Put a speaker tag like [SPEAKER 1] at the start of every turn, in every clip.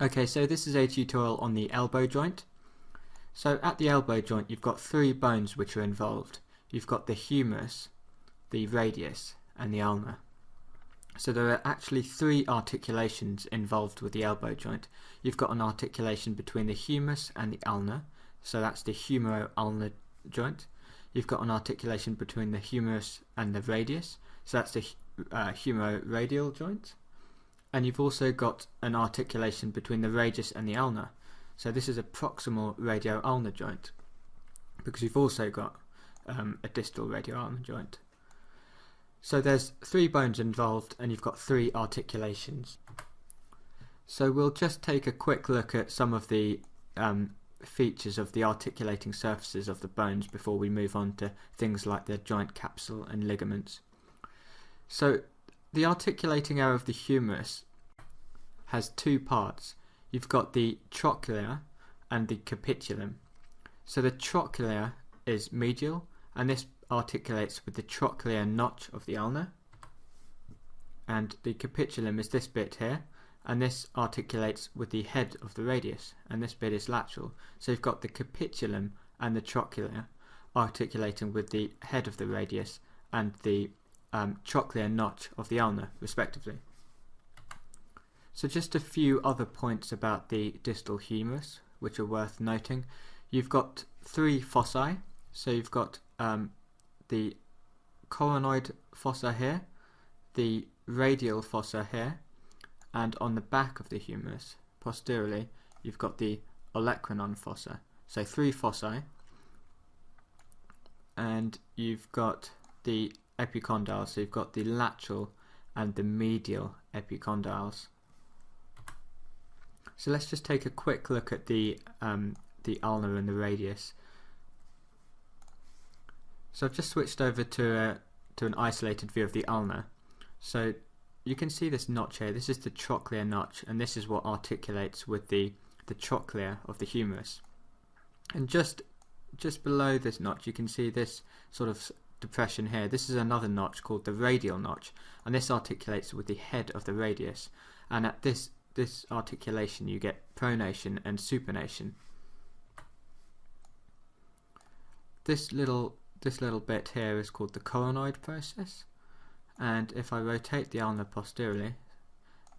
[SPEAKER 1] Okay, so this is a tutorial on the elbow joint. So at the elbow joint you've got three bones which are involved. You've got the humerus, the radius and the ulna. So there are actually three articulations involved with the elbow joint. You've got an articulation between the humerus and the ulna, so that's the humero-ulnar joint. You've got an articulation between the humerus and the radius, so that's the humero-radial joint. And you've also got an articulation between the radius and the ulna, so this is a proximal radio-ulnar joint, because you've also got a distal radio-ulnar joint. So there's three bones involved and you've got three articulations. So we'll just take a quick look at some of the features of the articulating surfaces of the bones before we move on to things like the joint capsule and ligaments. So the articulating area of the humerus has two parts. You've got the trochlear and the capitulum. So the trochlear is medial, and this articulates with the trochlear notch of the ulna, and the capitulum is this bit here, and this articulates with the head of the radius, and this bit is lateral. So you've got the capitulum and the trochlear articulating with the head of the radius and the trochlear notch of the ulna respectively. So just a few other points about the distal humerus which are worth noting. You've got three fossae, so you've got the coronoid fossa here, the radial fossa here, and on the back of the humerus, posteriorly, you've got the olecranon fossa. So three fossae, and you've got the epicondyles, so you've got the lateral and the medial epicondyles. So let's just take a quick look at the ulna and the radius. So I've just switched over to an isolated view of the ulna. So you can see this notch here. This is the trochlear notch, and this is what articulates with the trochlear of the humerus. And just below this notch you can see this sort of depression here. This is another notch called the radial notch, and this articulates with the head of the radius. And at this articulation you get pronation and supination. This little bit here is called the coronoid process, and if I rotate the ulna posteriorly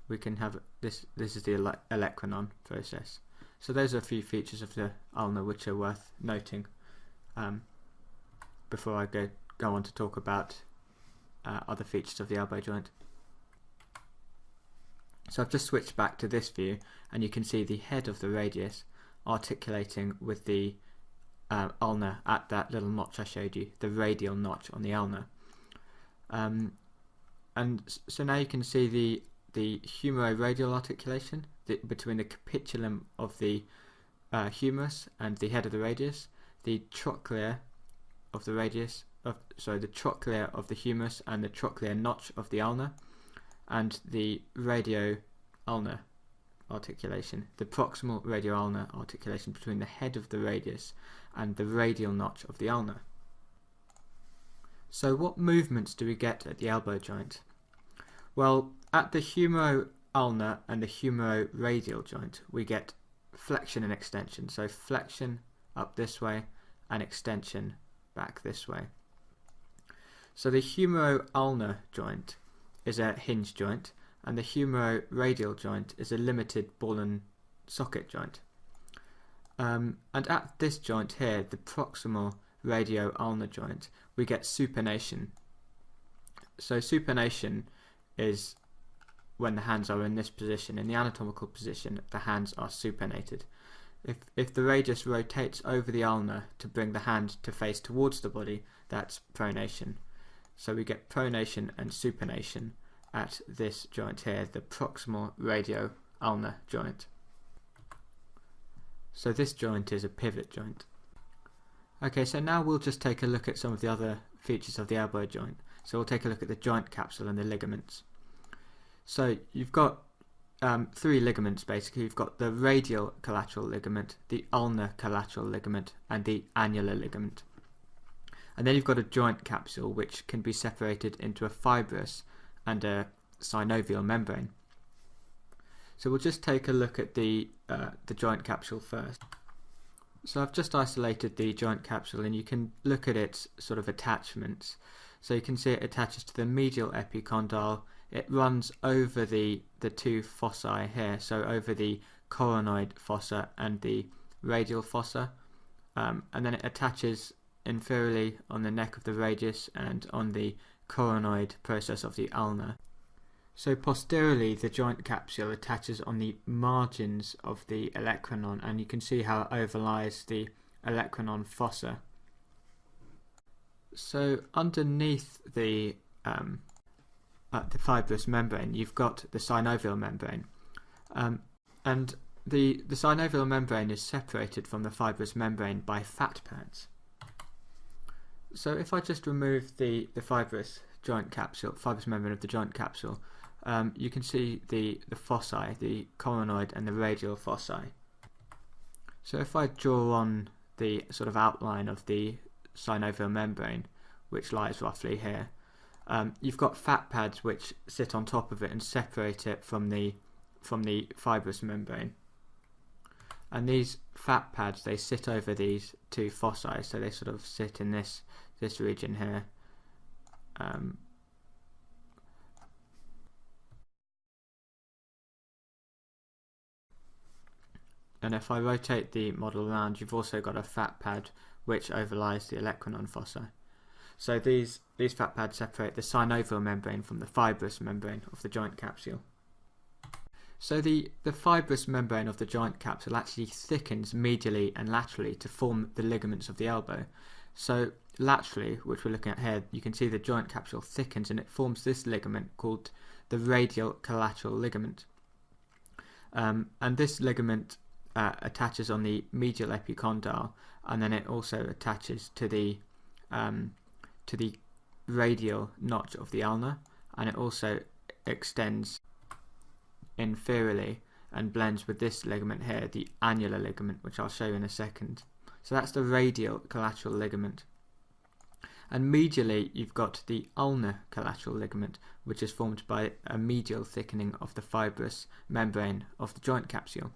[SPEAKER 1] we can have this is the olecranon process. So those are a few features of the ulna which are worth noting before I go on to talk about other features of the elbow joint. So I've just switched back to this view, and you can see the head of the radius articulating with the ulna at that little notch I showed you, the radial notch on the ulna. And so now you can see the humero-radial articulation between the capitulum of the humerus and the head of the radius, the trochlear of the radius, the trochlear of the humerus and the trochlear notch of the ulna, and the radio-ulnar articulation, the proximal radio-ulnar articulation between the head of the radius and the radial notch of the ulna. So what movements do we get at the elbow joint? Well, at the humero-ulnar and the humero-radial joint we get flexion and extension, so flexion up this way and extension back this way. So the humero-ulnar joint is a hinge joint, and the humero-radial joint is a limited ball and socket joint. And at this joint here, the proximal radio-ulnar joint, we get supination. So supination is when the hands are in this position. In the anatomical position, the hands are supinated. If the radius rotates over the ulna to bring the hand to face towards the body, that's pronation. So we get pronation and supination at this joint here, the proximal radio-ulnar joint. So this joint is a pivot joint. Okay, so now we'll just take a look at some of the other features of the elbow joint. So we'll take a look at the joint capsule and the ligaments. So you've got three ligaments basically. You've got the radial collateral ligament, the ulnar collateral ligament, and the annular ligament. And then you've got a joint capsule which can be separated into a fibrous and a synovial membrane. So we'll just take a look at the joint capsule first. So I've just isolated the joint capsule, and you can look at its sort of attachments. So you can see it attaches to the medial epicondyle. It runs over the two fossae here, so over the coronoid fossa and the radial fossa, and then it attaches inferiorly on the neck of the radius and on the coronoid process of the ulna. So posteriorly, the joint capsule attaches on the margins of the olecranon, and you can see how it overlies the olecranon fossa. So underneath the fibrous membrane, you've got the synovial membrane, and the synovial membrane is separated from the fibrous membrane by fat pads. So if I just remove the fibrous membrane of the joint capsule, you can see the fossae, the coronoid and the radial fossae. So if I draw on the sort of outline of the synovial membrane, which lies roughly here, you've got fat pads which sit on top of it and separate it from the fibrous membrane. And these fat pads, they sit over these two fossae, so they sort of sit in this region here. And if I rotate the model around, you've also got a fat pad which overlies the olecranon fossa. So these fat pads separate the synovial membrane from the fibrous membrane of the joint capsule. So the fibrous membrane of the joint capsule actually thickens medially and laterally to form the ligaments of the elbow. So laterally, which we're looking at here, you can see the joint capsule thickens and it forms this ligament called the radial collateral ligament. And this ligament attaches on the medial epicondyle, and then it also attaches to the radial notch of the ulna, and it also extends inferiorly and blends with this ligament here, the annular ligament, which I'll show you in a second. So that's the radial collateral ligament. And medially, you've got the ulnar collateral ligament, which is formed by a medial thickening of the fibrous membrane of the joint capsule.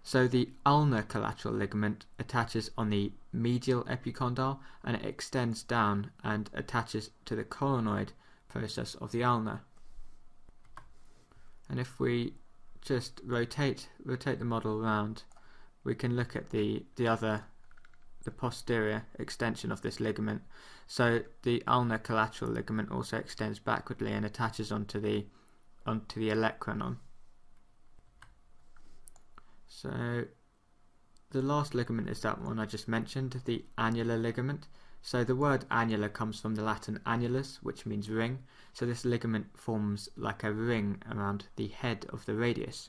[SPEAKER 1] So the ulnar collateral ligament attaches on the medial epicondyle, and it extends down and attaches to the coronoid process of the ulna. And if we just rotate the model around, we can look at the posterior extension of this ligament. So the ulnar collateral ligament also extends backwardly and attaches onto the olecranon. So the last ligament is that one I just mentioned, the annular ligament. So the word annular comes from the Latin annulus, which means ring. So this ligament forms like a ring around the head of the radius.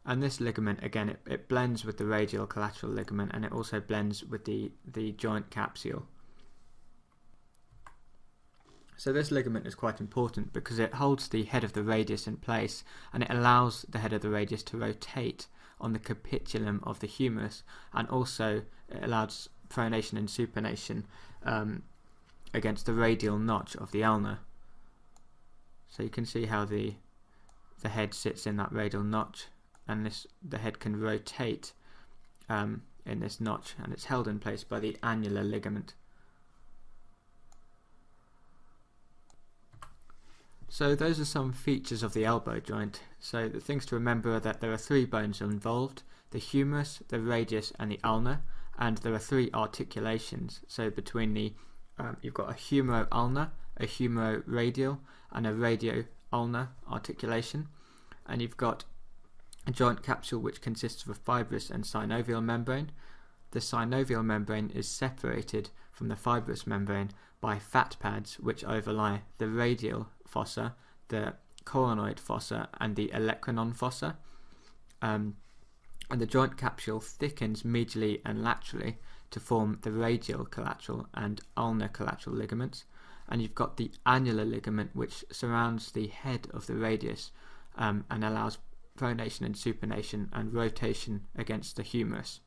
[SPEAKER 1] And this ligament, again, it blends with the radial collateral ligament, and it also blends with the joint capsule. So this ligament is quite important because it holds the head of the radius in place, and it allows the head of the radius to rotate on the capitulum of the humerus, and also it allows pronation and supination against the radial notch of the ulna. So you can see how the head sits in that radial notch, and the head can rotate in this notch, and it's held in place by the annular ligament. So those are some features of the elbow joint. So the things to remember are that there are 3 bones involved: the humerus, the radius and the ulna, and there are 3 articulations. So between you've got a humero-ulnar, a humero-radial and a radio-ulnar articulation, and you've got a joint capsule which consists of a fibrous and synovial membrane. The synovial membrane is separated from the fibrous membrane by fat pads which overlie the radial fossa, the coronoid fossa and the olecranon fossa. And the joint capsule thickens medially and laterally to form the radial collateral and ulnar collateral ligaments. And you've got the annular ligament which surrounds the head of the radius and allows pronation and supination and rotation against the humerus.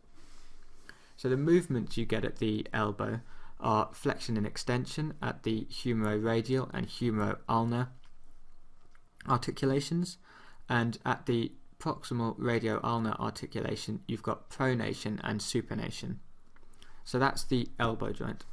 [SPEAKER 1] So the movements you get at the elbow are flexion and extension at the humeroradial and humerulnar articulations, and at the proximal radio-ulnar articulation you've got pronation and supination. So that's the elbow joint.